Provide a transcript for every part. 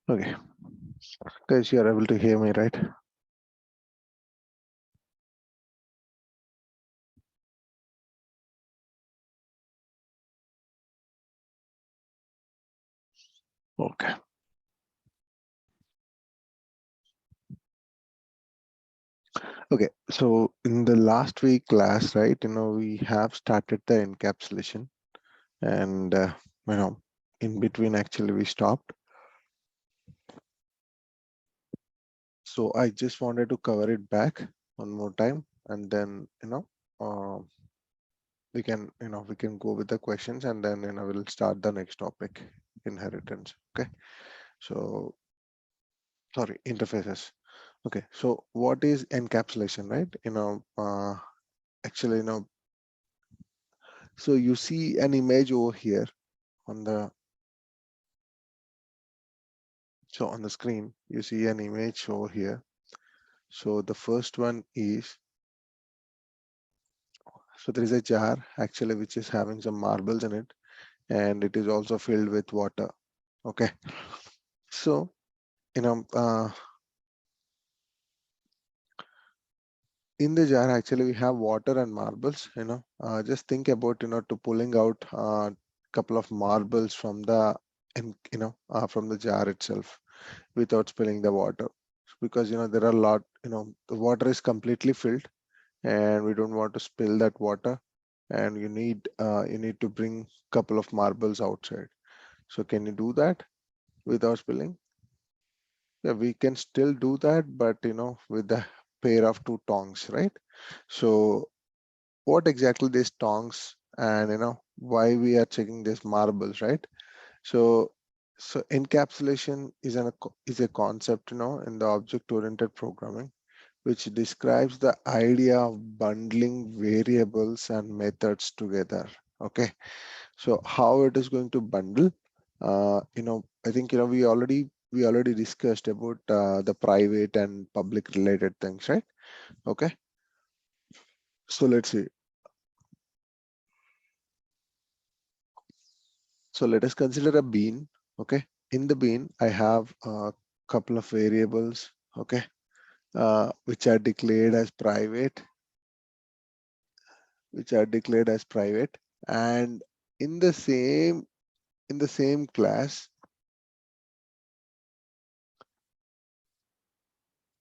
Okay, guys, you are able to hear me, right? Okay. Okay. So in the last week class, right, we have started the encapsulation and, you know, in between actually we stopped. So I just wanted to cover it back one more time and then, uh, we can go with the questions and then, we'll start the next topic, inheritance. Okay. So, sorry, interfaces. Okay. So what is encapsulation, right? Actually, so you see an image over here on the on the screen, you see an image over here. So the first one is, so there is a jar actually which is having some marbles in it, and it is also filled with water. Okay. So, you know, uh, in the jar actually we have water and marbles, just think about, to pulling out a couple of marbles from the, from the jar itself without spilling the water, because there are a lot, the water is completely filled and we don't want to spill that water, and you need to bring couple of marbles outside. So can you do that without spilling? Yeah, we can still do that, but with the pair of two tongs, right? So what exactly these tongs, and why we are checking these marbles, right? So, encapsulation is a concept, in the object-oriented programming, which describes the idea of bundling variables and methods together. Okay, so how it is going to bundle? I think we already discussed about the private and public related things, right? Okay, so let's see. So let us consider a bean. Okay, in the bean, I have a couple of variables. Okay, which are declared as private, and in the same class.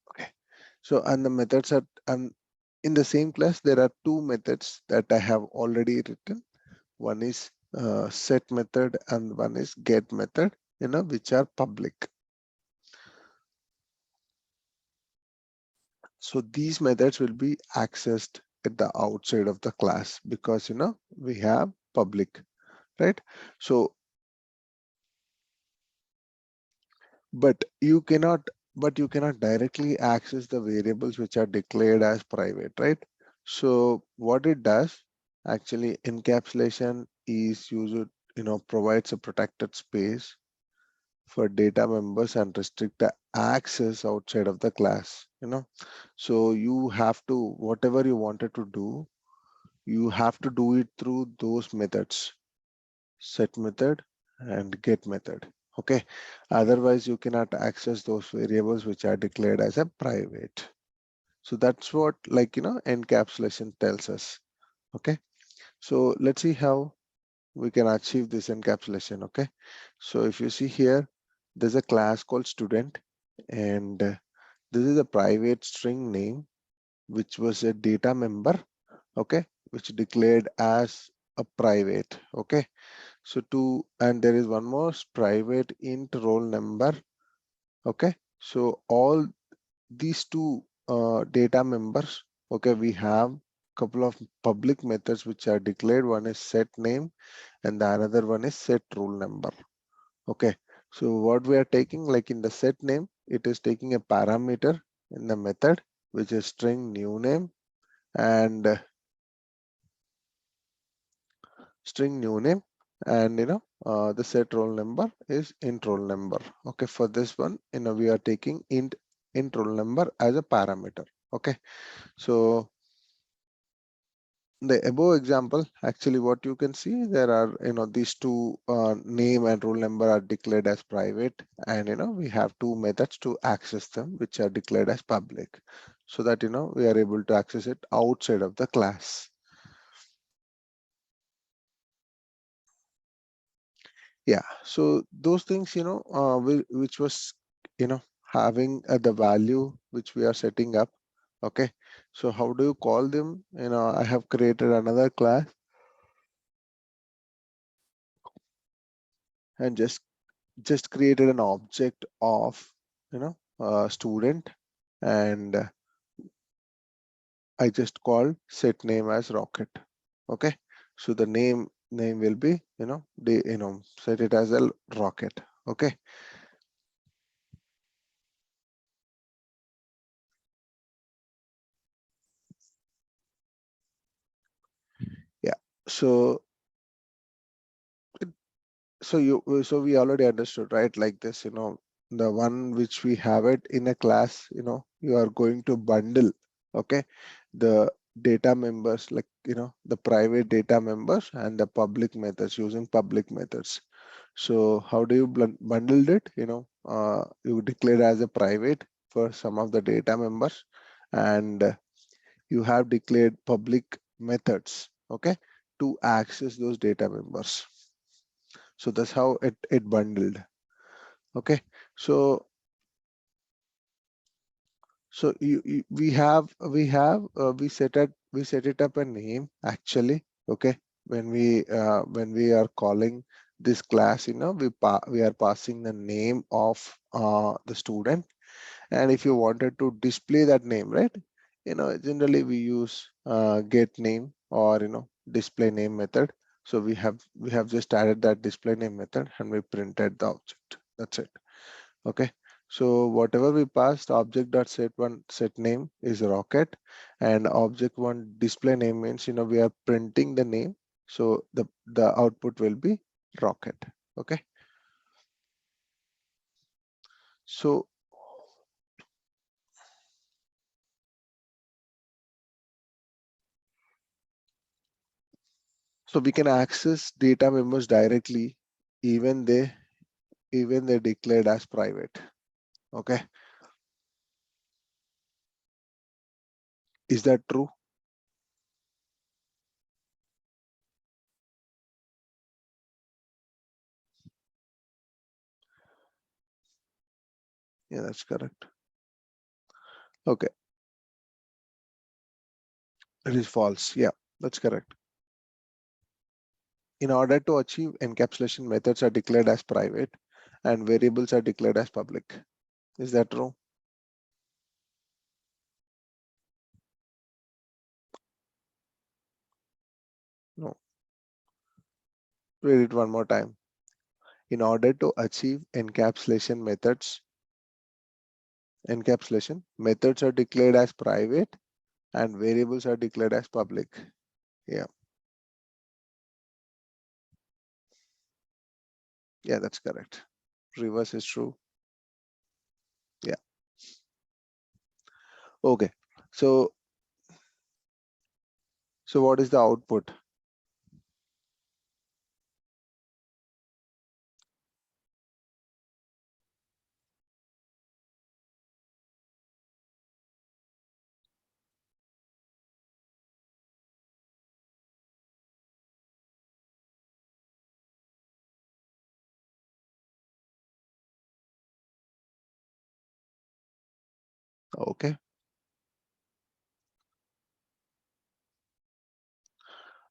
Okay, so and the methods are, and in the same class there are two methods that I have already written. One is set method and one is get method, which are public. So these methods will be accessed at the outside of the class because we have public, right? So but you cannot directly access the variables which are declared as private, right? So what it does, actually, encapsulation is used, provides a protected space for data members and restrict the access outside of the class. So you have to, whatever you wanted to do, you have to do it through those methods, set method and get method. Okay, otherwise you cannot access those variables which are declared as a private. So that's what, encapsulation tells us. Okay, so let's see how we can achieve this encapsulation. Okay, so if you see here, there's a class called student, and this is a private string name which was a data member. Okay, which declared as a private. Okay, so and there is one more private int roll number. Okay, so all these two data members, okay, we have couple of public methods which are declared. One is set name and the another one is set roll number. Okay, so what we are taking, like in the set name, it is taking a parameter in the method which is string new name, and string new name, and the set roll number is int roll number. Okay, for this one, we are taking int roll number as a parameter. Okay, so the above example, actually what you can see, there are, these two name and roll number are declared as private, and we have two methods to access them which are declared as public, so that we are able to access it outside of the class. Yeah, so those things, which was, having the value which we are setting up. Okay, so how do you call them? I have created another class and just created an object of, student, and I just called set name as rocket. Okay, so the name will be, set it as a rocket. Okay, yeah. So so we already understood, right? Like this, the one which we have it in a class, you are going to bundle, okay, the data members, like, the private data members and the public methods, using public methods. So how do you bundle it? You declare as a private for some of the data members, and you have declared public methods, okay, to access those data members. So that's how it bundled. Okay, so we set it up a name actually. Okay, when we are calling this class, we are passing the name of the student, and if you wanted to display that name, right, generally we use get name, or display name method. So we have just added that display name method and we printed the object. That's it. Okay, so whatever we passed, object dot set one set name is rocket, and object one display name means, we are printing the name, so the output will be rocket. Okay, so we can access data members directly, even they declared as private. Okay, is that true? Yeah, that's correct. Okay, it is false. Yeah, that's correct. In order to achieve encapsulation, methods are declared as private and variables are declared as public. Is that true? No. Read it one more time. In order to achieve encapsulation, methods are declared as private and variables are declared as public. Yeah, yeah, that's correct. Reverse is true. Yeah. Okay. So what is the output? Okay.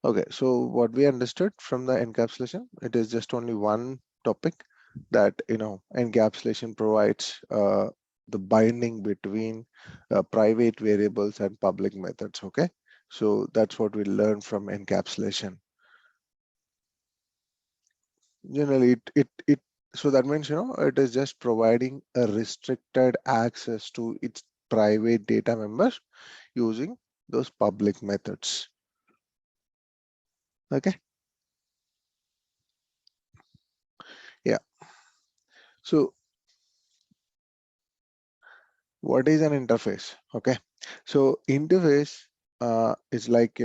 Okay, so what we understood from the encapsulation, it is just only one topic, that encapsulation provides the binding between private variables and public methods. Okay, so that's what we learned from encapsulation. Generally, it so that means, it is just providing a restricted access to its private data members using those public methods. Okay, yeah. So what is an interface? Okay, so interface is like,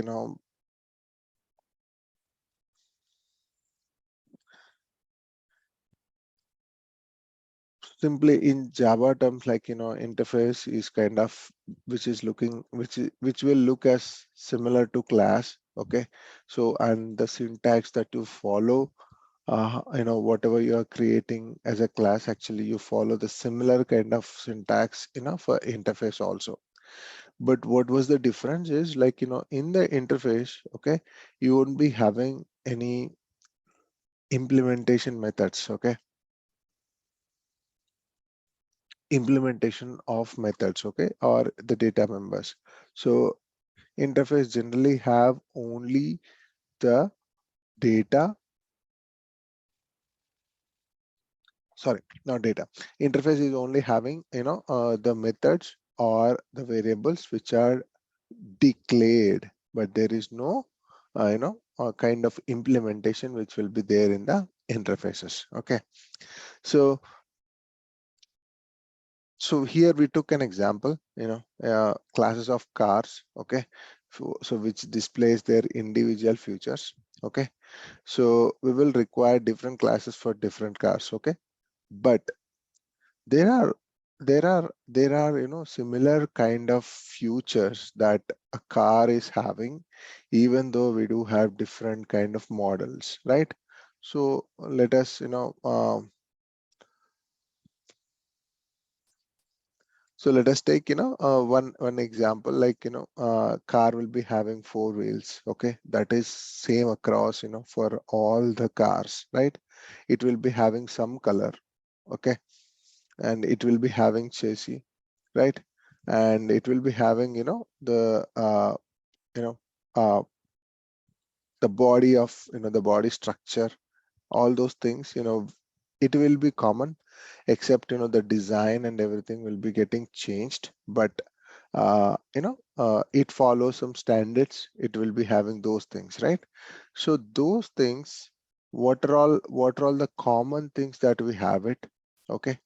simply in Java terms, like, interface is kind of, which will look as similar to class. Okay. So, and the syntax that you follow, whatever you are creating as a class, actually you follow the similar kind of syntax, for interface also. But what was the difference is, like, in the interface, okay, you won't be having any implementation methods. Okay. Implementation of methods, okay, or the data members. So interface generally have only the data, sorry, not data. Interface is only having, the methods or the variables which are declared, but there is no, kind of implementation which will be there in the interfaces. Okay. So here we took an example, classes of cars. Okay. So which displays their individual features. Okay. So we will require different classes for different cars. Okay. But there are there are similar kind of features that a car is having, even though we do have different kind of models, right? So let us, so let us take, one example, like, car will be having four wheels. Okay. That is same across, for all the cars, right? It will be having some color. Okay. And it will be having chassis, right? And it will be having, you know, uh, the body of, the body structure, all those things, it will be common, except, the design and everything will be getting changed. But it follows some standards. It will be having those things, right? So those things, what are all the common things that we have it? Okay.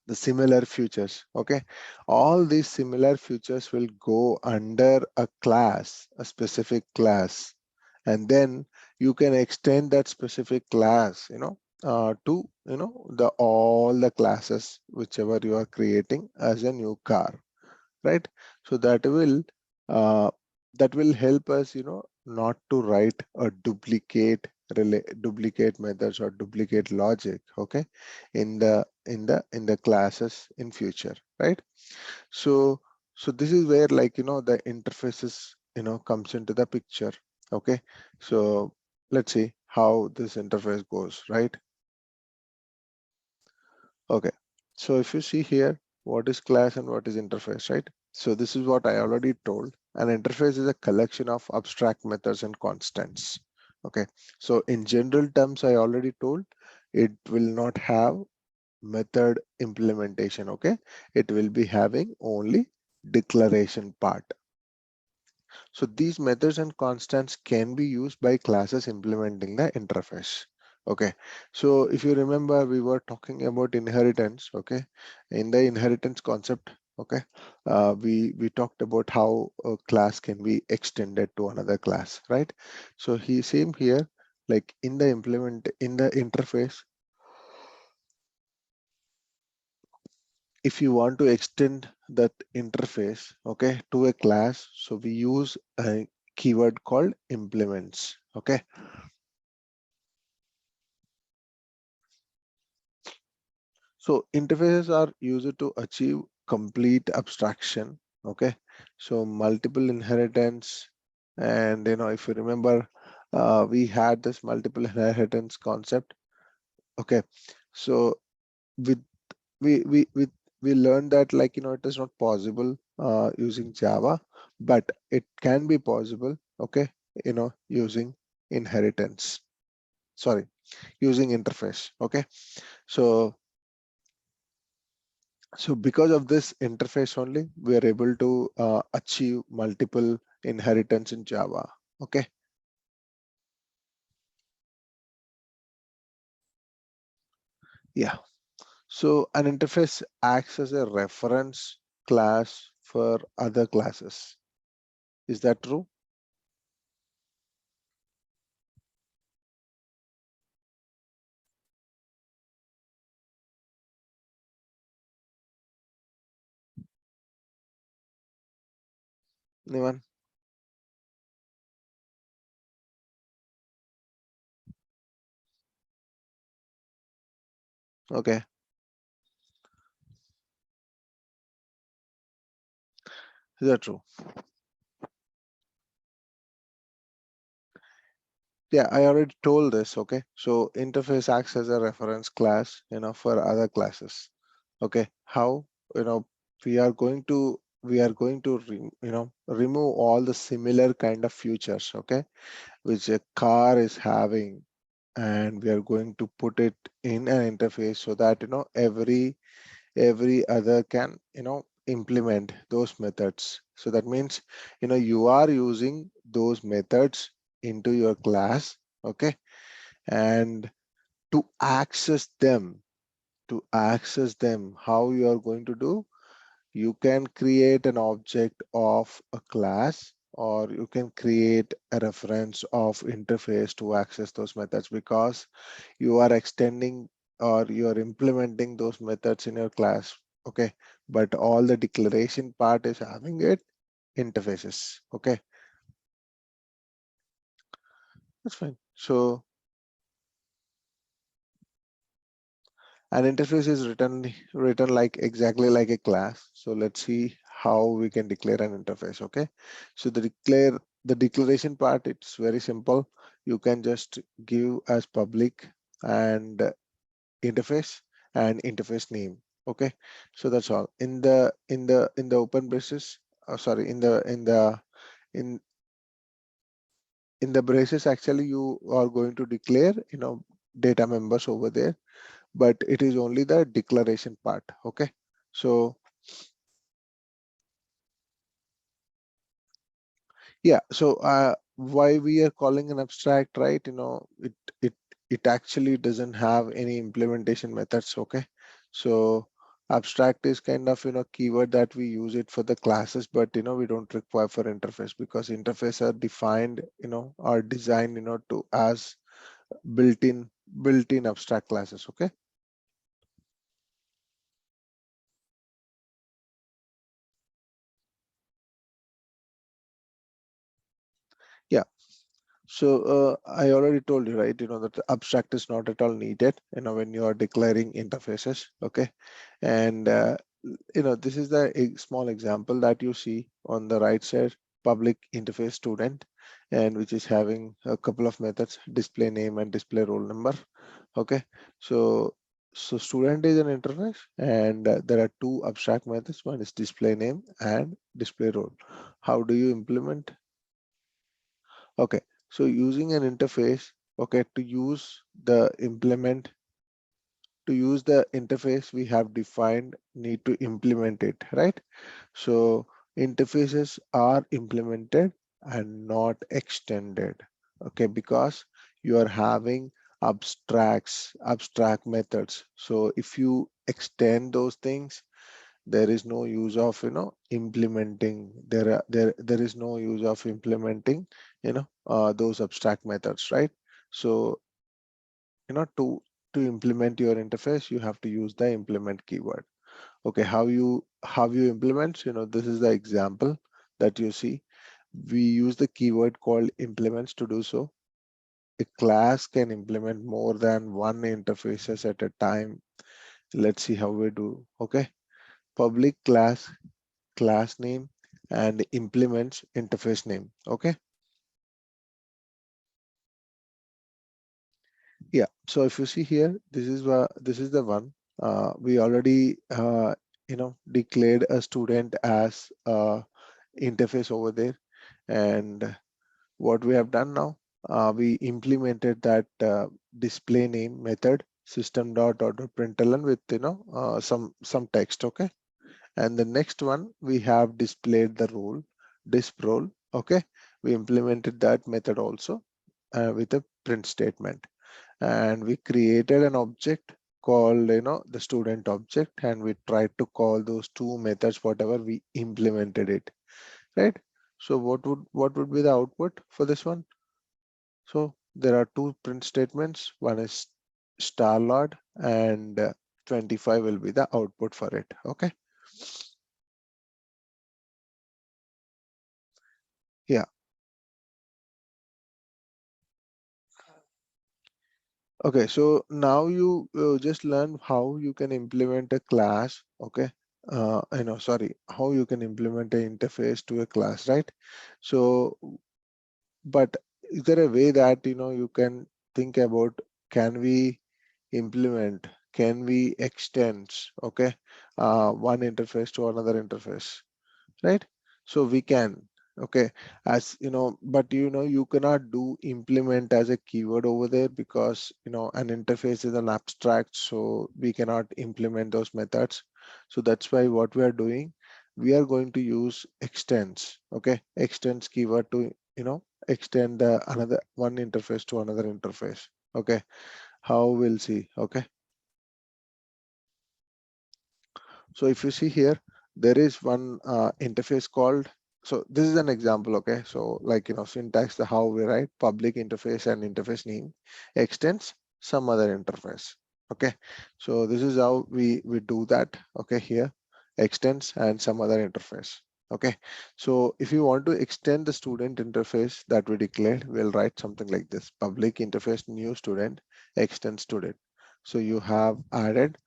The similar features. Okay. All these similar features will go under a class, a specific class, and then you can extend that specific class, to, the all the classes whichever you are creating as a new car, right? So uh, that will help us, not to write a duplicate methods or duplicate logic, okay, in the classes in future, right? So this is where, like, the interfaces, comes into the picture. Okay. So let's see how this interface goes, right? Okay. So if you see here, what is class and what is interface, right? So this is what I already told. An interface is a collection of abstract methods and constants. Okay. So in general terms, I already told it will not have method implementation. Okay. It will be having only declaration part. So these methods and constants can be used by classes implementing the interface. Okay. So if you remember, we were talking about inheritance. Okay. In the inheritance concept, okay, we talked about how a class can be extended to another class, right? So same here, like in the interface, if you want to extend that interface, okay, to a class, so we use a keyword called implements. Okay. So interfaces are used to achieve complete abstraction. Okay. So multiple inheritance, and, if you remember, we had this multiple inheritance concept. Okay. So with we learned that, like, it is not possible using Java, but it can be possible. Okay. Using inheritance, sorry, using interface. Okay. So because of this interface only, we are able to achieve multiple inheritance in Java. Okay. Yeah. So an interface acts as a reference class for other classes. Is that true? Anyone? Okay. Is that true? Yeah, I already told this. Okay. So interface acts as a reference class, for other classes. Okay. How, we are going to remove all the similar kind of features, okay, which a car is having, and we are going to put it in an interface so that every other can implement those methods. So that means you are using those methods into your class, okay, and to access them, how you are going to do, you can create an object of a class, or you can create a reference of interface to access those methods, because you are extending or you are implementing those methods in your class. Okay, but all the declaration part is having it interfaces. Okay, that's fine. So an interface is written like exactly like a class. So let's see how we can declare an interface. Okay, so the declaration part, it's very simple. You can just give as public and interface and interface name. Okay, so that's all. In the open braces, sorry, in in the braces, actually you are going to declare data members over there, but it is only the declaration part. Okay, so yeah, so why we are calling an abstract, right? It it actually doesn't have any implementation methods. Okay, so abstract is kind of keyword that we use it for the classes, but we don't require for interface, because interface are defined, are designed to as built-in abstract classes. Okay, yeah. So I already told you, right, that the abstract is not at all needed, when you are declaring interfaces. Okay, and this is the small example that you see on the right side, public interface student, and which is having a couple of methods, display name and display roll number. Okay, so student is an interface, and there are two abstract methods. One is display name and display role. How do you implement? Okay, so using an interface, okay, to use the interface we have defined, need to implement it, right? So interfaces are implemented and not extended, okay, because you are having abstract methods. So if you extend those things, there is no use of implementing there is no use of implementing those abstract methods, right? So to implement your interface, you have to use the implement keyword. Okay, how you implement, this is the example that you see. We use the keyword called implements to do so. A class can implement more than one interfaces at a time. Let's see how we do. Okay, public class name and implements interface name. Okay, yeah, so if you see here, this is the one we already declared a student as interface over there. And what we have done now, we implemented that display name method, system dot auto println with some text. Okay, and the next one, we have displayed the role, disp role. Okay, we implemented that method also with a print statement, and we created an object called the student object, and we tried to call those two methods whatever we implemented it, right? So what would be the output for this one? So there are two print statements. One is star lord, and 25 will be the output for it. Okay, Yeah. Okay, so now you just learn how you can implement a class. Okay, sorry, how you can implement an interface to a class, right? So, but is there a way that you can think about, can we implement, can we extend, okay, one interface to another interface, right? So we can, okay, as but you cannot do implement as a keyword over there, because an interface is an abstract, so we cannot implement those methods. So that's why what we are doing, we are going to use extends, okay, extends keyword to extend the another one interface to another interface. Okay, how we'll see. Okay, so if you see here, there is one interface called, so this is an example, okay? So like, syntax, the how we write public interface and interface name extends some other interface. Okay, so this is how we do that. Okay, here extends and some other interface. Okay, so if you want to extend the student interface that we declared, we'll write something like this: public interface new student extend student. So you have added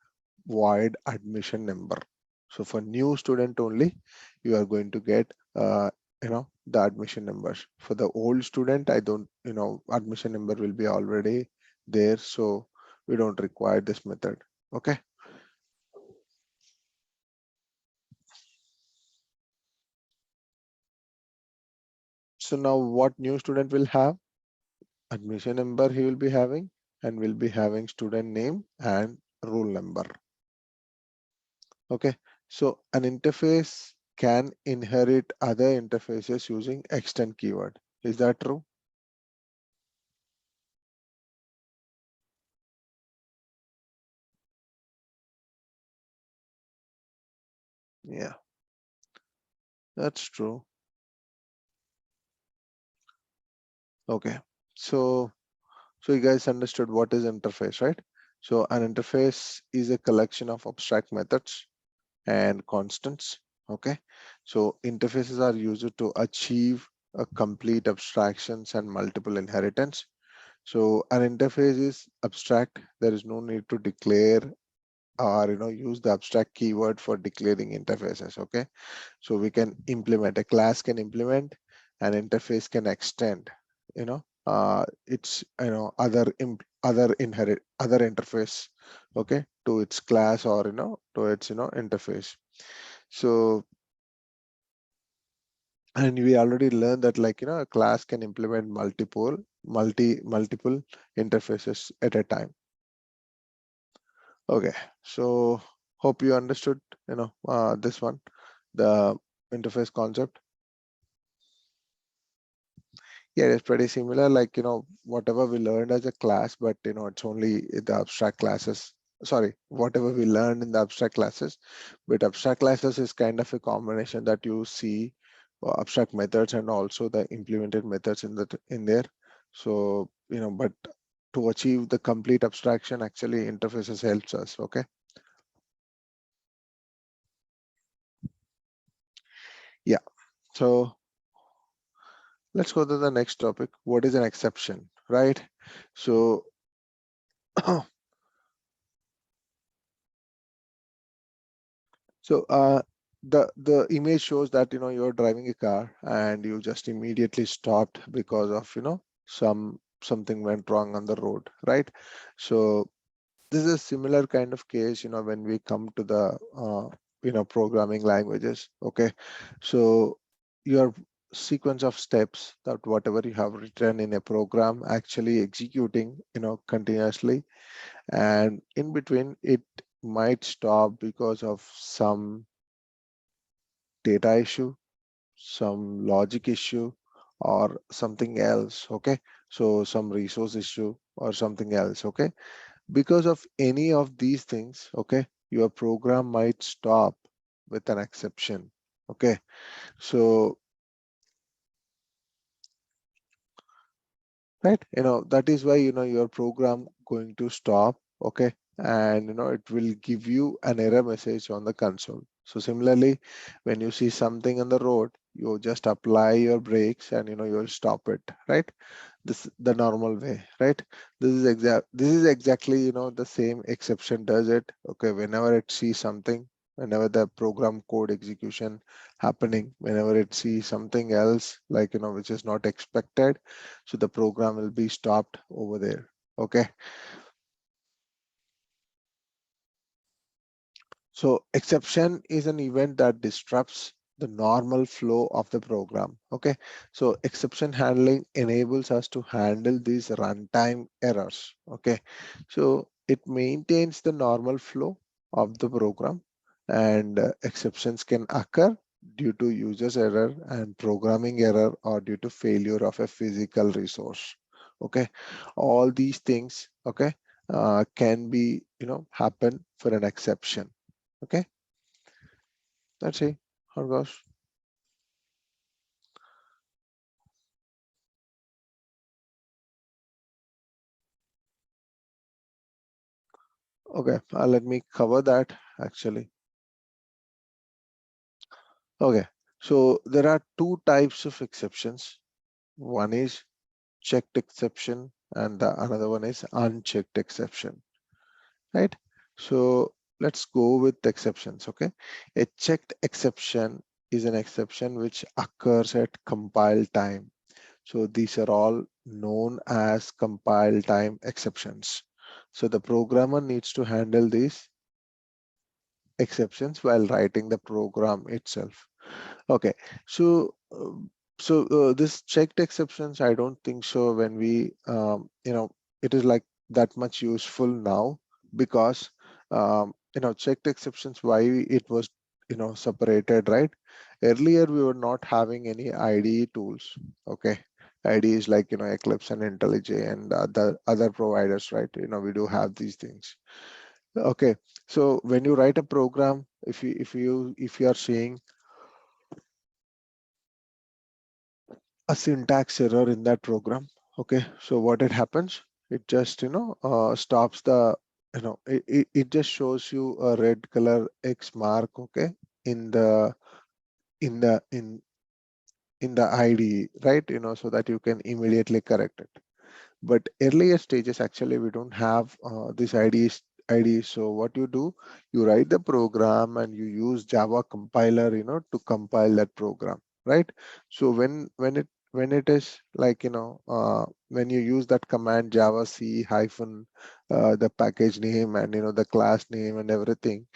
void admission number. So for new student only, you are going to get the admission numbers. For the old student, I don't, admission number will be already there, so we don't require this method. Okay. So now what new student will have? Admission number he will be having, and will be having student name and roll number. Okay, so an interface can inherit other interfaces using extend keyword. Is that true? Yeah, that's true. Okay, so you guys understood what is interface, right? So an interface is a collection of abstract methods and constants. Okay, so interfaces are used to achieve a complete abstractions and multiple inheritance. So an interface is abstract. There is no need to declare or use the abstract keyword for declaring interfaces. Okay, so we can implement, a class can implement, an interface can extend, it's other inherit other interface, okay, to its class, or to its interface. So, and we already learned that, like, a class can implement multiple interfaces at a time. Okay, so hope you understood, this one, the interface concept. Yeah, it's pretty similar, like, whatever we learned as a class, but it's only the abstract classes. Sorry, whatever we learned in the abstract classes, but abstract classes is kind of a combination that you see abstract methods and also the implemented methods in there. So, but to achieve the complete abstraction, actually interfaces helps us. Okay. Yeah. So let's go to the next topic. What is an exception, right? So So the image shows that you're driving a car and you just immediately stopped because of something went wrong on the road, right? So this is a similar kind of case, when we come to the programming languages. Okay, so your sequence of steps, that whatever you have written in a program actually executing continuously, and in between it might stop because of some data issue, some logic issue, or something else. Okay, so some resource issue or something else. Okay, because of any of these things, okay, your program might stop with an exception. Okay, so right, that is why your program going to stop. Okay, and it will give you an error message on the console. So similarly, when you see something on the road, you just apply your brakes and you'll stop it, right? This the normal way, right? This is exactly the same exception does it. Okay, whenever it sees something, whenever the program code execution happening, whenever it sees something else like which is not expected, so the program will be stopped over there. Okay. So exception is an event that disrupts the normal flow of the program. Okay. So exception handling enables us to handle these runtime errors. Okay. So it maintains the normal flow of the program, and exceptions can occur due to user's error and programming error or due to failure of a physical resource. Okay. All these things, okay, can be, happen for an exception. Okay, let's see how it goes. Okay, let me cover that actually. Okay, so there are two types of exceptions. One is checked exception and the another one is unchecked exception, right? So let's go with exceptions. Okay, a checked exception is an exception which occurs at compile time. So these are all known as compile time exceptions. So the programmer needs to handle these exceptions while writing the program itself. Okay, so this checked exceptions, I don't think so when we it is like that much useful now, because checked exceptions, why it was separated, right? Earlier we were not having any IDE tools. Okay, IDEs like Eclipse and IntelliJ and other providers, right? We do have these things. Okay, so when you write a program, if you are seeing a syntax error in that program, okay, so what it happens, it just stops the it just shows you a red color X mark, okay, in the in the in the IDE, right? So that you can immediately correct it. But earlier stages, actually, we don't have this ID. So what you do, you write the program and you use Java compiler, to compile that program, right? So when it is like when you use that command Java C hyphen the package name and the class name and everything,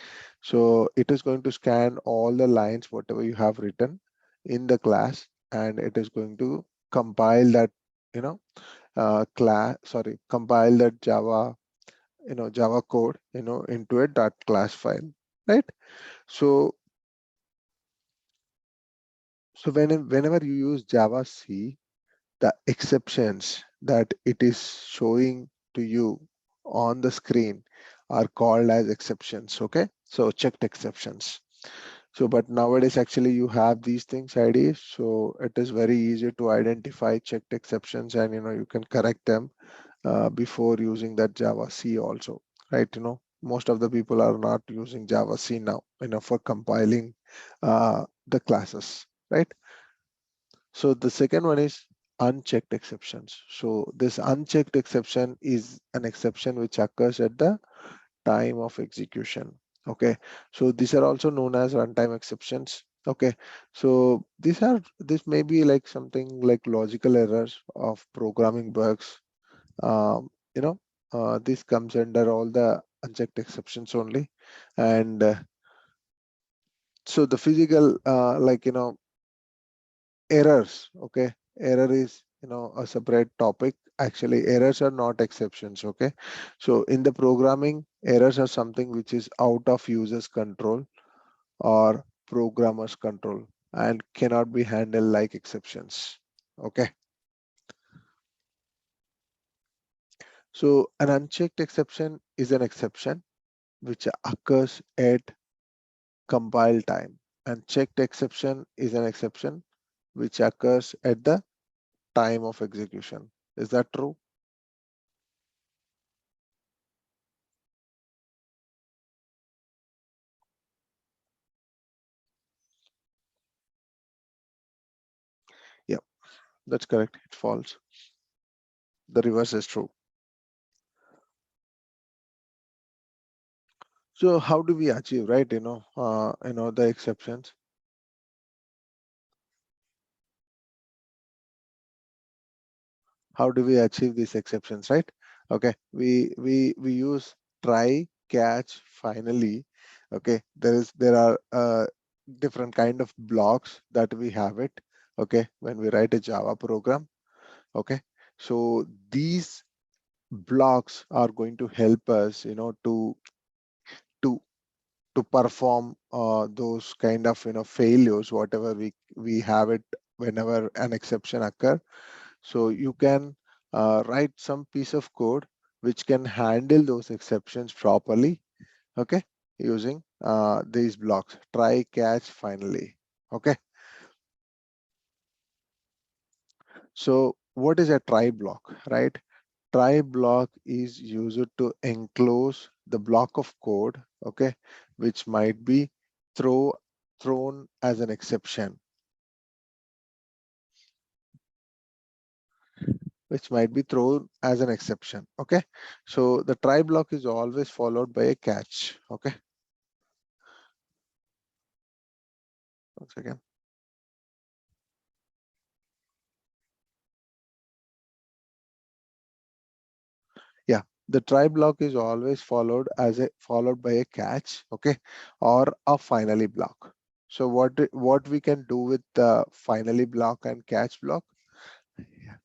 so it is going to scan all the lines whatever you have written in the class, and it is going to compile that you know compile that Java code into a .class file, right? So whenever you use Java C, the exceptions that it is showing to you on the screen are called as exceptions. Okay, so checked exceptions. So but nowadays actually you have these things IDs, so it is very easy to identify checked exceptions, and you can correct them before using that Java C also, right? Most of the people are not using Java C now, for compiling the classes, right? So the second one is unchecked exceptions. So this unchecked exception is an exception which occurs at the time of execution. Okay, so these are also known as runtime exceptions. Okay, so this may be like something like logical errors of programming bugs. um, you know this comes under all the unchecked exceptions only. And so the physical errors, okay, error is a separate topic. Actually errors are not exceptions. Okay, so in the programming, errors are something which is out of users control or programmers control and cannot be handled like exceptions. Okay, so an unchecked exception is an exception which occurs at compile time, and checked exception is an exception which occurs at the time of execution. Is that true? that's correct. It false. The reverse is true. So how do we achieve, right? The exceptions. How do we achieve these exceptions, right? Okay, we use try, catch, finally. Okay, there are different kind of blocks that we have it. Okay, when we write a Java program. Okay, so these blocks are going to help us, to to perform those kind of failures, whatever we have it whenever an exception occur. So you can write some piece of code which can handle those exceptions properly, okay, using these blocks, try, catch, finally. Okay, so what is a try block, right? Try block is used to enclose the block of code, okay, which might be throw thrown as an exception, okay. So the try block is always followed by a catch. Okay, once again. Yeah, the try block is always followed by a catch, okay, or a finally block. So what we can do with the finally block and catch block? Yeah.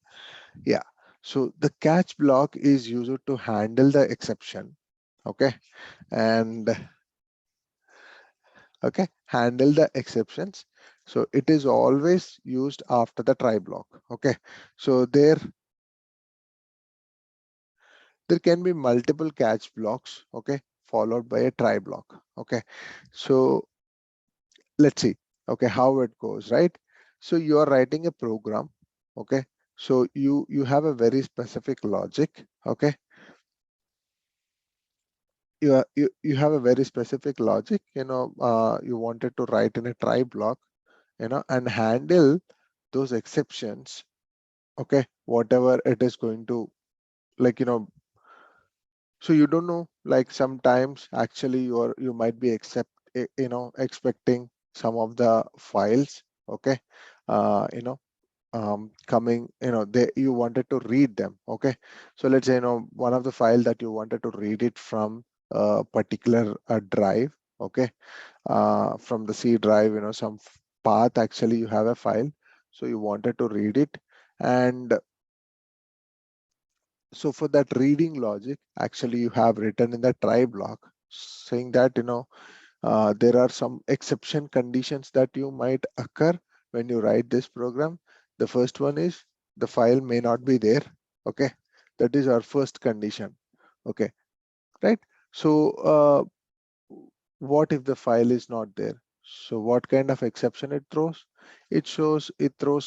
Yeah. So the catch block is used to handle the exception, okay, and okay, handle the exceptions. So it is always used after the try block. Okay, so there can be multiple catch blocks, okay, followed by a try block. Okay, so let's see, okay, how it goes, right? So you are writing a program, okay, so you have a very specific logic, okay, you have a very specific logic, you wanted to write in a try block, and handle those exceptions, okay, whatever it is going to, like, so you don't know, like sometimes actually you might be expecting some of the files, okay, coming, they you wanted to read them, okay. So let's say, one of the file that you wanted to read it from a particular drive, okay, from the C drive, some path, actually you have a file, so you wanted to read it. And so for that reading logic, actually you have written in the try block saying that, there are some exception conditions that you might occur when you write this program. The first one is the file may not be there. Okay, that is our first condition. Okay, right. So what if the file is not there? So what kind of exception it throws? It throws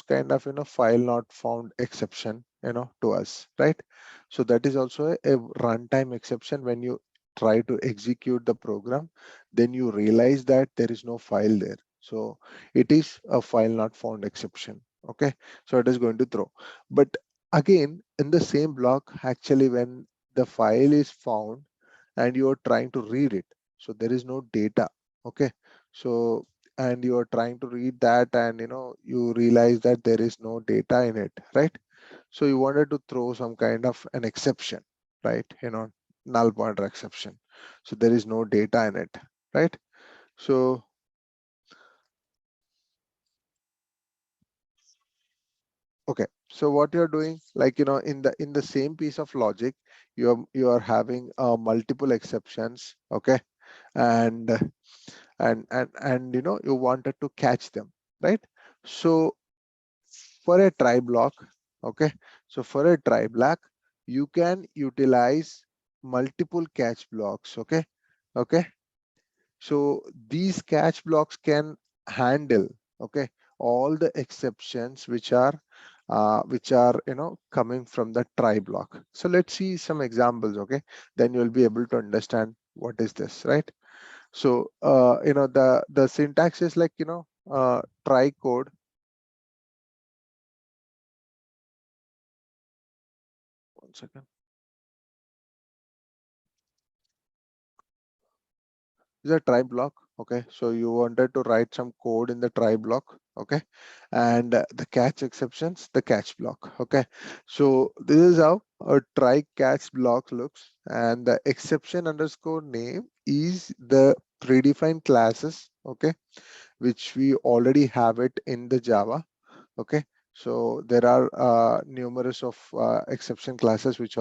kind of, file not found exception, to us, right? So that is also a runtime exception. When you try to execute the program, then you realize that there is no file there. So it is a file not found exception. Okay, so it is going to throw. But again, in the same block, actually, when the file is found and you are trying to read it, so there is no data. Okay, so and you are trying to read that, and you realize that there is no data in it, right? So you wanted to throw some kind of an exception, right? Null pointer exception. So there is no data in it, right? So okay, so what you're doing, like, in the same piece of logic, you are having multiple exceptions, okay, and you wanted to catch them, right? So for a try block, okay, so for a try block, you can utilize multiple catch blocks. Okay, okay, so these catch blocks can handle, okay, all the exceptions which are coming from the try block. So let's see some examples, okay, then you'll be able to understand what is this, right? So the syntax is like, try code. second. Is a try block. Okay, so you wanted to write some code in the try block. Okay, and the catch exceptions, the catch block. Okay, so this is how a try catch block looks, and the exception underscore name is the predefined classes. Okay, which we already have it in the Java. Okay, so there are numerous of exception classes which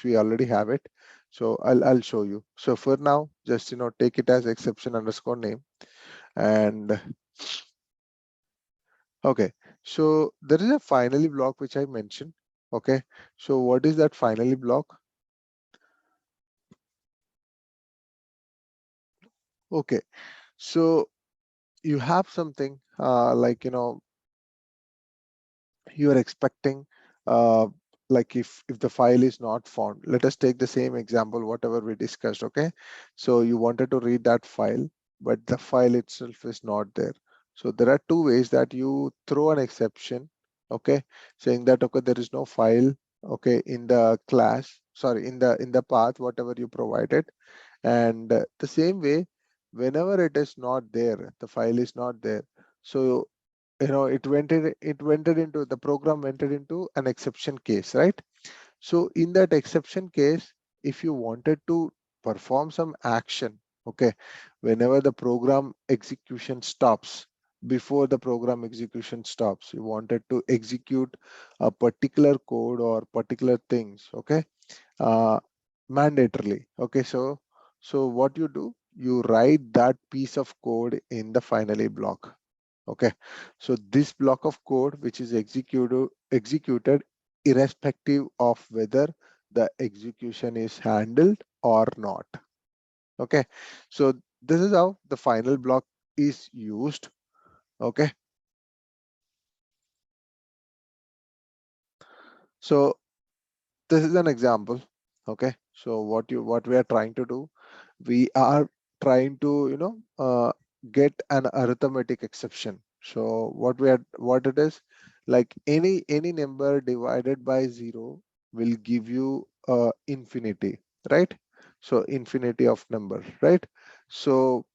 we already have it. So I'll show you. So for now, just take it as exception underscore name. And okay, so there is a finally block which I mentioned. Okay, so what is that finally block? Okay, so you have something like you are expecting, uh, like if the file is not found. Let us take the same example whatever we discussed. Okay, so you wanted to read that file, but the file itself is not there. So there are two ways that you throw an exception. Okay, saying that okay, there is no file, okay, in the class, sorry, in the path whatever you provided. And the same way, whenever it is not there, the file is not there, so it went into the program, went into an exception case, right? So in that exception case, if you wanted to perform some action, okay, whenever the program execution stops, before the program execution stops, you wanted to execute a particular code or particular things, okay, uh, mandatorily. Okay, so what you do, you write that piece of code in the finally block. Okay, so this block of code which is executed irrespective of whether the execution is handled or not. Okay, so this is how the final block is used. Okay, so this is an example. Okay, so what we are trying to do, we are trying to get an arithmetic exception. So what it is, like any number divided by 0 will give you infinity, right? So infinity of number, right? So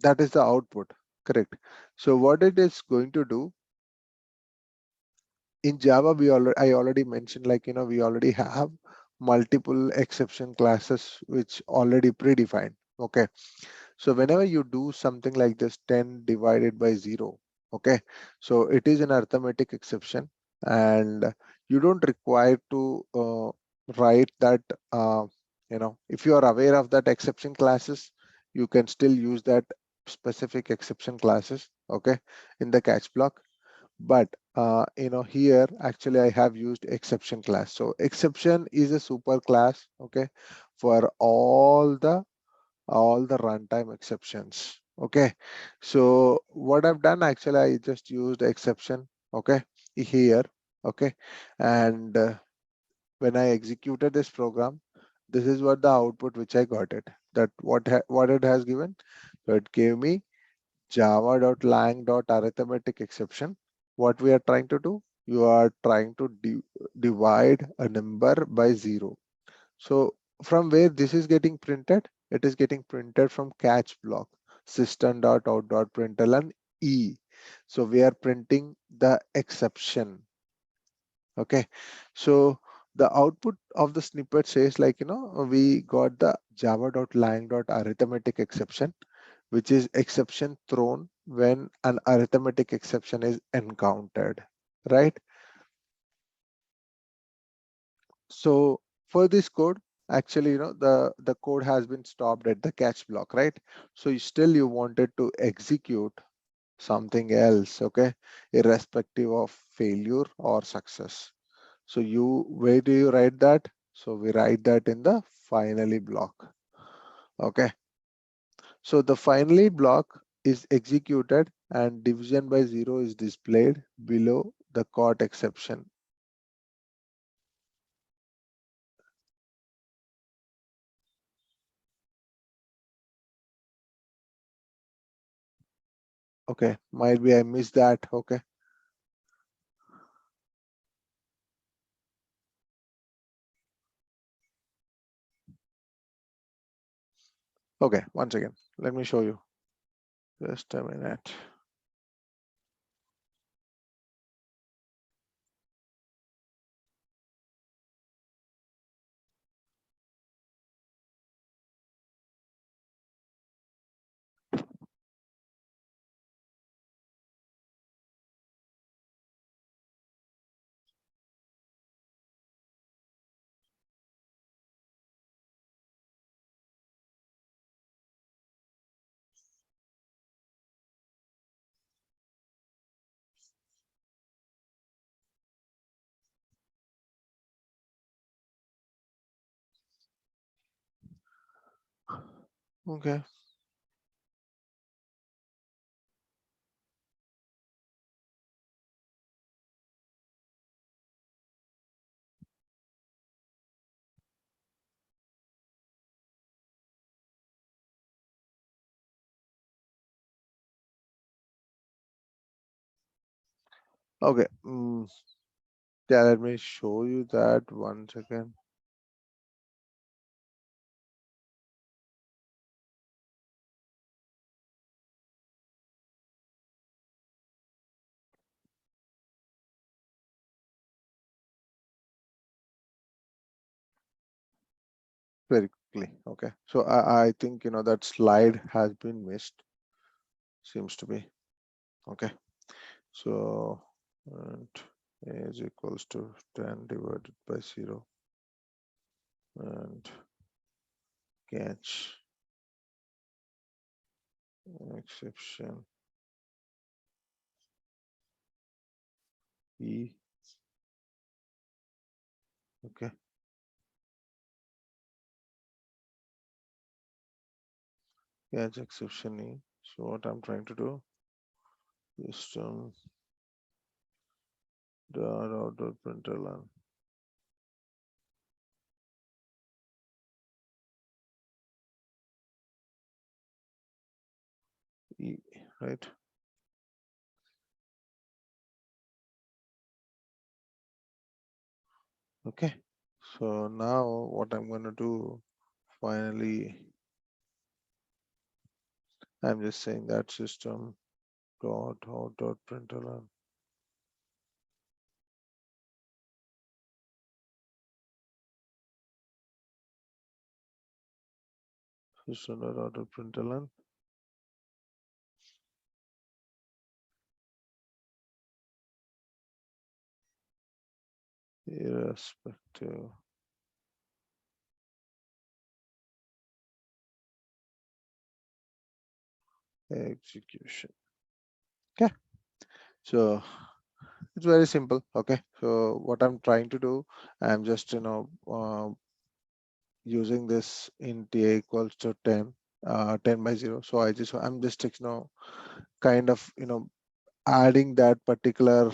that is the output, correct? So what it is going to do in Java, I already mentioned, like we already have multiple exception classes which already predefined. Okay, so whenever you do something like this, 10 divided by 0, okay, so it is an arithmetic exception, and you don't require to write that. If you are aware of that exception classes, you can still use that specific exception classes, okay, in the catch block. But here actually I have used exception class. So exception is a super class, okay, for all the runtime exceptions. Okay, so what I've done, actually I just used exception, okay, here. Okay, and when I executed this program, this is what the output which I got it, that what it has given. So it gave me java.lang.arithmetic exception. What we are trying to do, you are trying to divide a number by 0. So from where this is getting printed, it is getting printed from catch block system.out.println e. So we are printing the exception. Okay, so the output of the snippet says, like we got the java.lang.arithmetic exception, which is exception thrown when an arithmetic exception is encountered, right? So for this code, actually, the code has been stopped at the catch block, right? So you wanted to execute something else, okay, irrespective of failure or success. So where do you write that? So we write that in the finally block. Okay, so the finally block is executed and division by 0 is displayed below the caught exception. Okay, might be I missed that. Okay, Okay, once again, let me show you. Just a minute. Okay. Okay. Yeah, let me show you that once again. Very quickly. Okay. So I think that slide has been missed. Seems to be. Okay. So and a is equals to 10 divided by 0 and catch exception E. Okay. Catch exception E. So what I'm trying to do is dot outer println E, right? Okay. So now what I'm going to do finally, I'm just saying that system dot out dot println system dot out dot println irrespective execution. Okay. So it's very simple. Okay. So what I'm trying to do, I'm just using this int a equals to 10, 10 by 0. So I'm just kind of adding that particular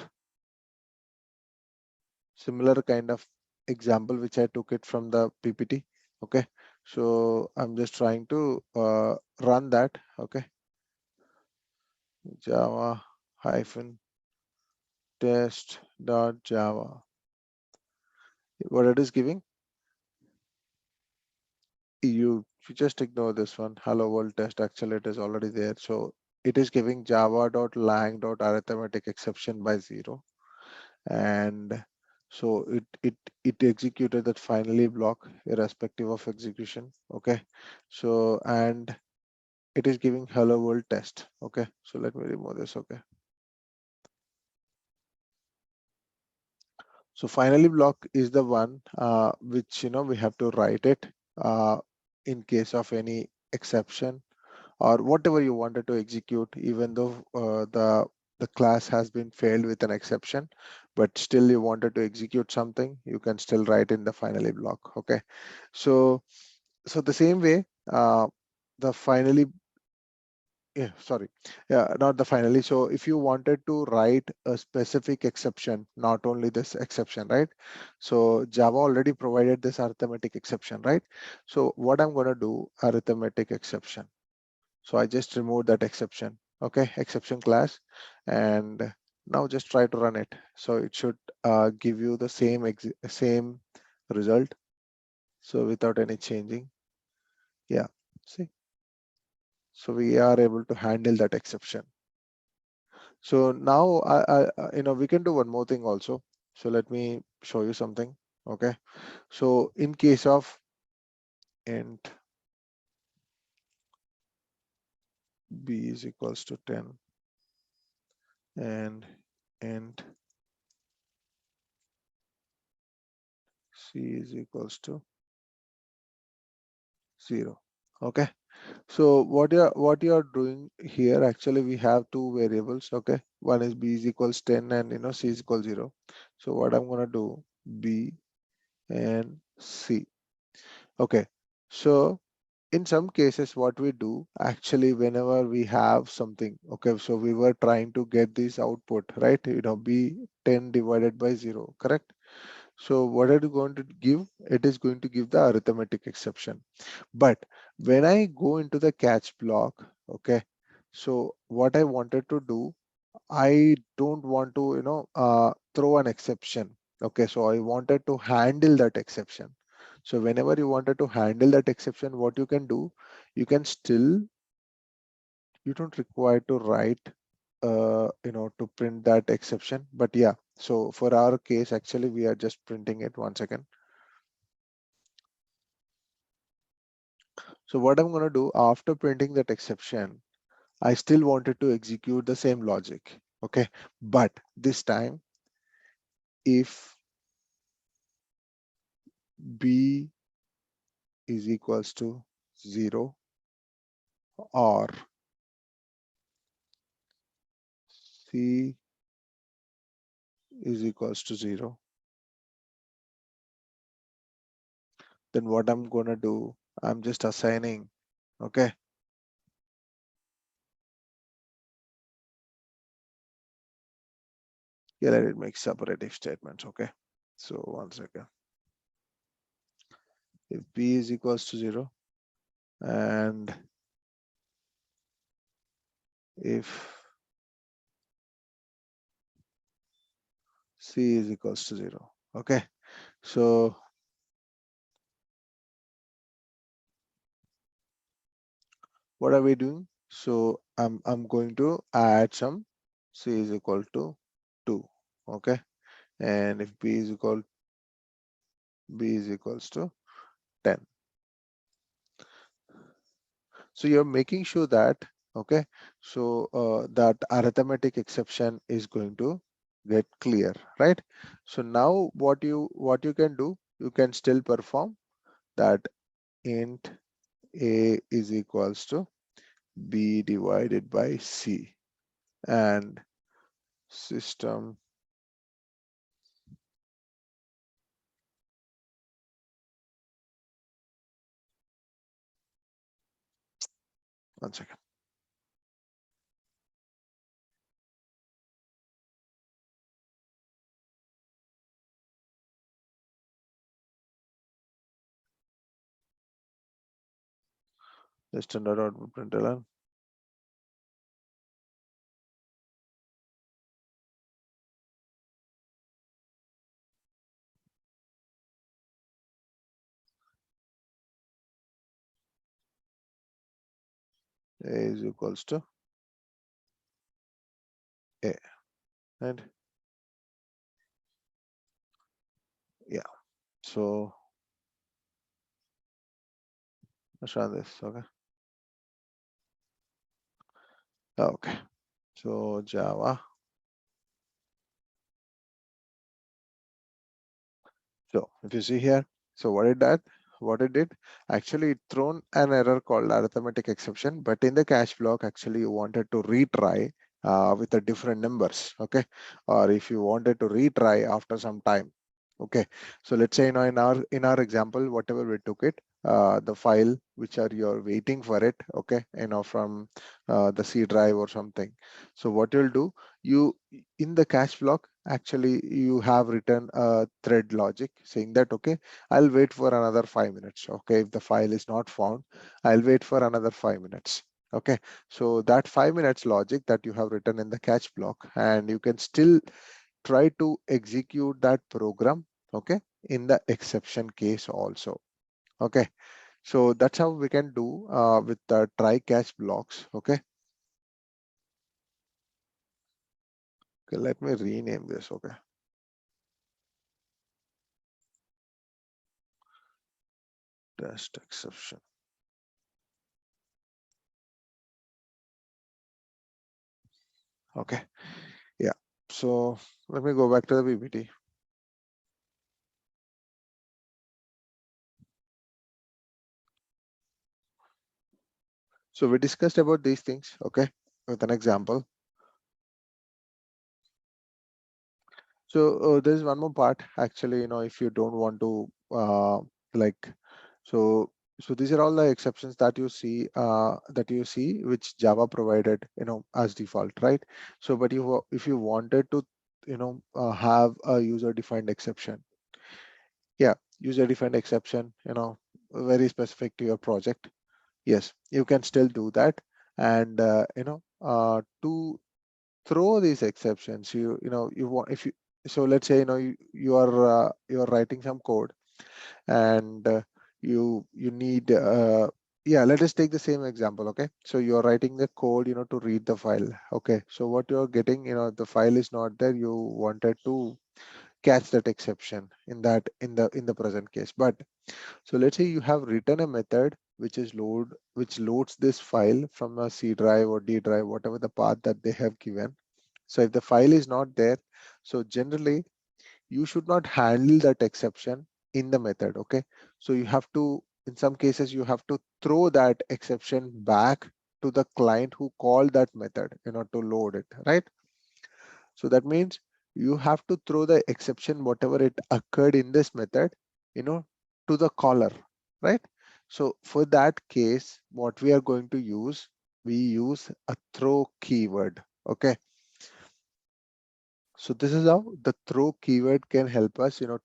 similar kind of example which I took it from the PPT. Okay. So I'm just trying to run that. Okay. Java hyphen test dot Java. What it is giving, you just ignore this one. Hello world test, actually it is already there. So it is giving java dot lang dot arithmetic exception by 0, and so it executed that finally block irrespective of execution. Okay. So and it is giving hello world test. Okay. So let me remove this. Okay. So finally block is the one which we have to write it uh, in case of any exception or whatever you wanted to execute, even though the class has been failed with an exception, but still you wanted to execute something, you can still write in the finally block. Okay. So the same way, the finally, yeah, sorry, yeah, not the finally. So if you wanted to write a specific exception, not only this exception, right? So Java already provided this arithmetic exception, right? So what I'm going to do, arithmetic exception. So I just removed that exception. Okay, exception class, and now just try to run it. So it should give you the same result. So without any changing. Yeah, see. So we are able to handle that exception. So now we can do one more thing also. So let me show you something. Okay. So in case of int b is equals to 10 and int c is equals to 0. Okay. So what you are doing here, actually we have two variables. Okay. One is b is equals 10 and c is equals 0. So what I'm gonna do, b and c. Okay. So in some cases what we do, actually whenever we have something, okay, so we were trying to get this output, right, b 10 divided by 0, correct? So what are you going to give? It is going to give the arithmetic exception. But when I go into the catch block, okay, so what I wanted to do, I don't want to throw an exception. Okay, so I wanted to handle that exception. So whenever you wanted to handle that exception, what you can do, you can still, you don't require to write to print that exception. But yeah, so for our case, actually we are just printing it. One second. So what I'm going to do after printing that exception, I still wanted to execute the same logic. Okay, but this time if b is equals to 0 or c is equals to 0, then what I'm going to do, I'm just assigning, okay, yeah, let it make separate if statements. Okay, so one second. If b is equals to 0 and if c is equals to 0, okay, so what are we doing? So I'm going to add some c is equal to 2, okay, and if b is equals to 10. So you're making sure that, okay, so that arithmetic exception is going to get clear, right? So now what you can do, you can still perform that int a is equals to b divided by c and system. One second. The standard output println. A is equals to a, and yeah, so let's run this. Okay, so Java. So if you see here, so what it did, actually it thrown an error called arithmetic exception, but in the catch block, actually you wanted to retry with the different numbers, okay? Or if you wanted to retry after some time, okay? So let's say, in our example, whatever we took it, the file which are you're waiting for it, okay? From the C drive or something. So what you'll do, you in the cache block, actually you have written a thread logic saying that, okay, I'll wait for another 5 minutes. Okay, if the file is not found, I'll wait for another 5 minutes. Okay, so that 5 minutes logic that you have written in the catch block, and you can still try to execute that program, okay, in the exception case also. Okay, So that's how we can do with the try catch blocks. Okay. Okay, let me rename this. Okay. Test exception. Okay. Yeah. So let me go back to the PPT. So we discussed about these things. Okay. With an example. So there's one more part actually, if you don't want to like, so these are all the exceptions that you see which Java provided, as default, right? So but if you wanted to, have a user defined exception, yeah, user defined exception, very specific to your project, yes, you can still do that. And to throw these exceptions, you want, if you, so let's say, you're writing some code, and you need, yeah, let us take the same example. Okay, so you're writing the code, to read the file. Okay, so what you're getting, the file is not there, you wanted to catch that exception in the present case. But so let's say you have written a method which loads this file from a C drive or D drive, whatever the path that they have given. So if the file is not there, so generally you should not handle that exception in the method. Okay, so you have to, in some cases, you have to throw that exception back to the client who called that method, to load it, right? So that means you have to throw the exception, whatever it occurred in this method, you know, to the caller, right? So for that case, what we are going to use, we use a throw keyword. Okay. So this is how the throw keyword can help us, to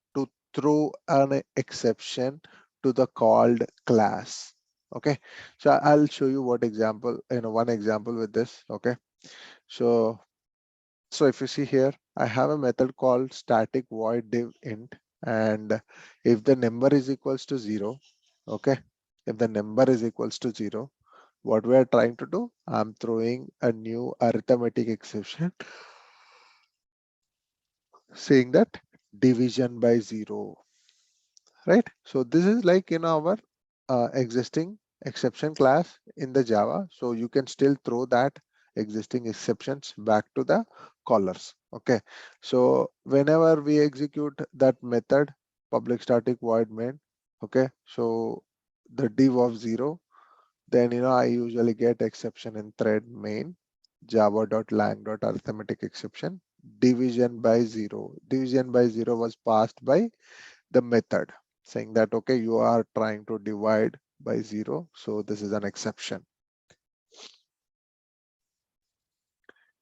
throw an exception to the called class. Okay. So I'll show you one example with this. Okay. So if you see here, I have a method called static void div int, and if the number is equals to 0, okay, if the number is equals to 0, what we are trying to do, I'm throwing a new arithmetic exception saying that division by 0, right? So this is like in our existing exception class in the Java. So you can still throw that existing exceptions back to the callers. Okay. So whenever we execute that method, public static void main, okay, so the div of 0, then I usually get exception in thread main java.lang.arithmetic exception division by 0. Division by 0 was passed by the method saying that, okay, you are trying to divide by 0, so this is an exception.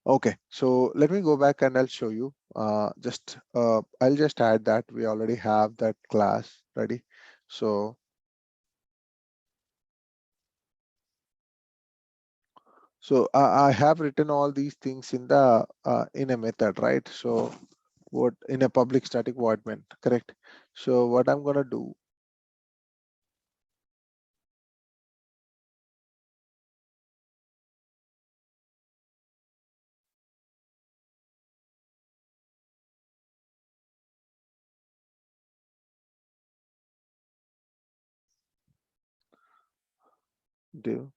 Okay, so let me go back and I'll show you. I'll just add that we already have that class ready. So I have written all these things in a method, right? So what, in a public static void main, correct? So what I'm gonna do, do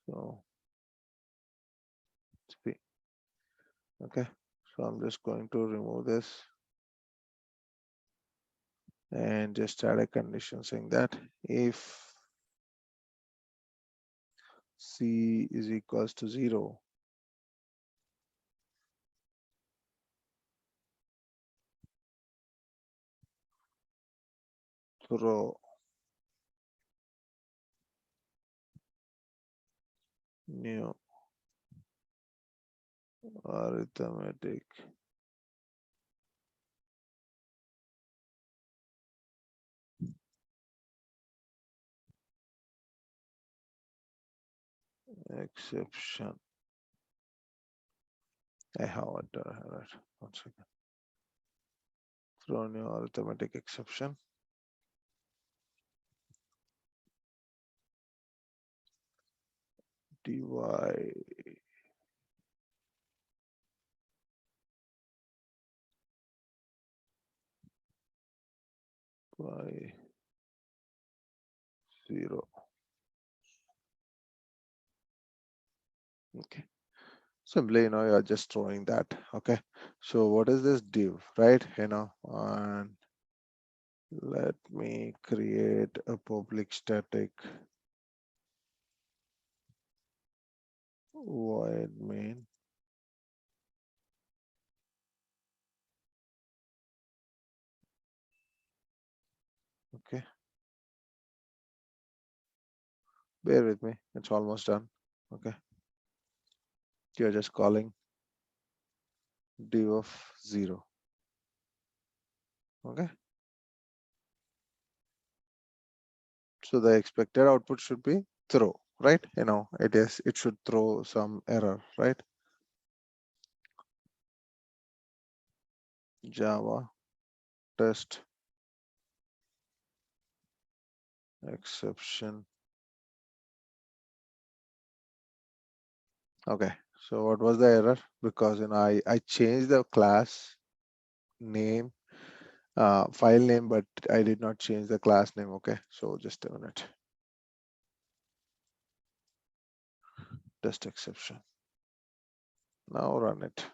so see, okay. So I'm just going to remove this and just add a condition saying that if C is equals to 0, throw new arithmetic exception. I have it. Right. One second. Throw new arithmetic exception. dy by 0. Okay. Simply, you're just throwing that. Okay. So what is this div, right? And let me create a public static void main. Okay. Bear with me. It's almost done. Okay. You're just calling div of 0. Okay. So the expected output should be throw, right? It should throw some error, right? Java test exception. Okay. So what was the error? Because I changed the class name, file name, but I did not change the class name. Okay. So just a minute. Test exception. Now run it.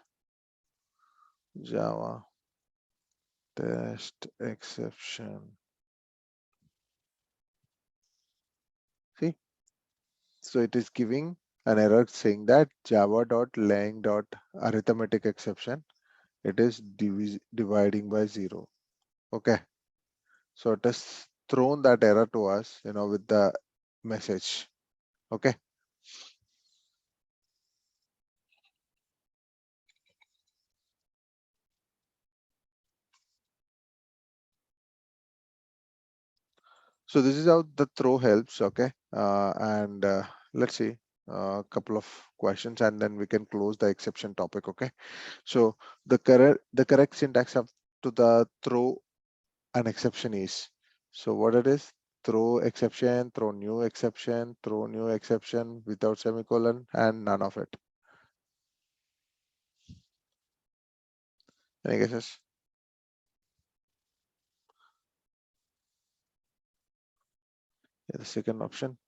Java test exception. See, so it is giving an error saying that java.lang.arithmetic exception. It is dividing by 0. Okay. So it has thrown that error to us, with the message. Okay. So this is how the throw helps. Okay. And let's see a couple of questions and then we can close the exception topic. Okay. So the correct syntax of to the throw an exception is, so what it is, throw exception, throw new exception, throw new exception without semicolon, and none of it. Any guesses? Yeah, the second option.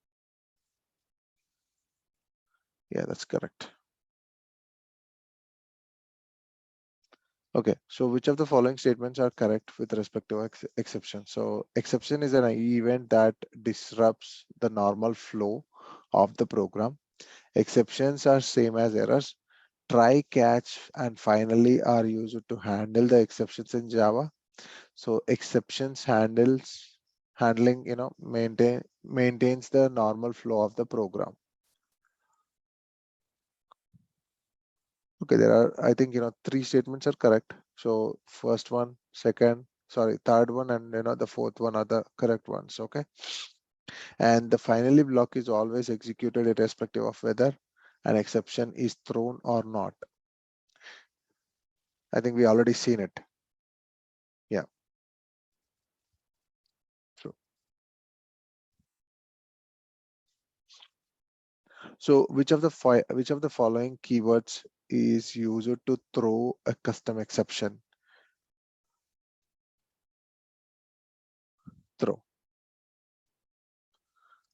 Yeah, that's correct. Okay, so which of the following statements are correct with respect to exception? So exception is an event that disrupts the normal flow of the program. Exceptions are same as errors. Try, catch, and finally are used to handle the exceptions in Java. So exceptions handling, maintains the normal flow of the program. Okay, there are, I think, three statements are correct. So first one, third one, and the fourth one are the correct ones. Okay. And the finally block is always executed irrespective of whether an exception is thrown or not. I think we already seen it. Yeah. So which of the following keywords is used to throw a custom exception? Throw.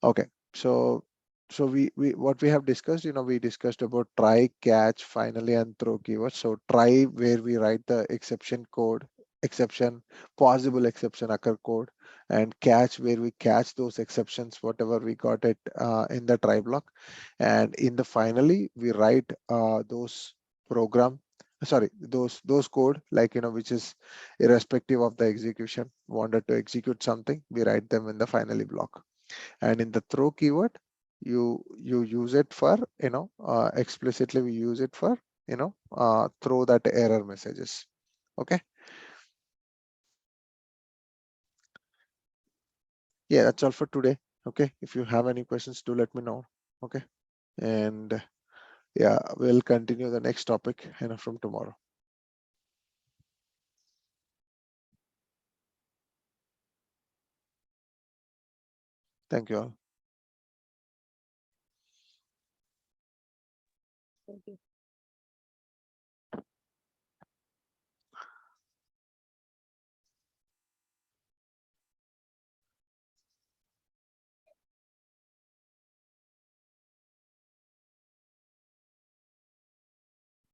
Okay. So we what we have discussed, we discussed about try, catch, finally, and throw keywords. So try, where we write the exception code, exception, possible exception occur code, and catch, where we catch those exceptions, whatever we got it in the try block. And in the finally, we write those program, sorry, those code, like, which is irrespective of the execution, wanted to execute something, we write them in the finally block. And in the throw keyword, you use it for, explicitly we use it for, throw that error messages. Okay. Yeah, that's all for today. Okay, if you have any questions, do let me know. Okay. And Yeah, we'll continue the next topic from tomorrow. Thank you all.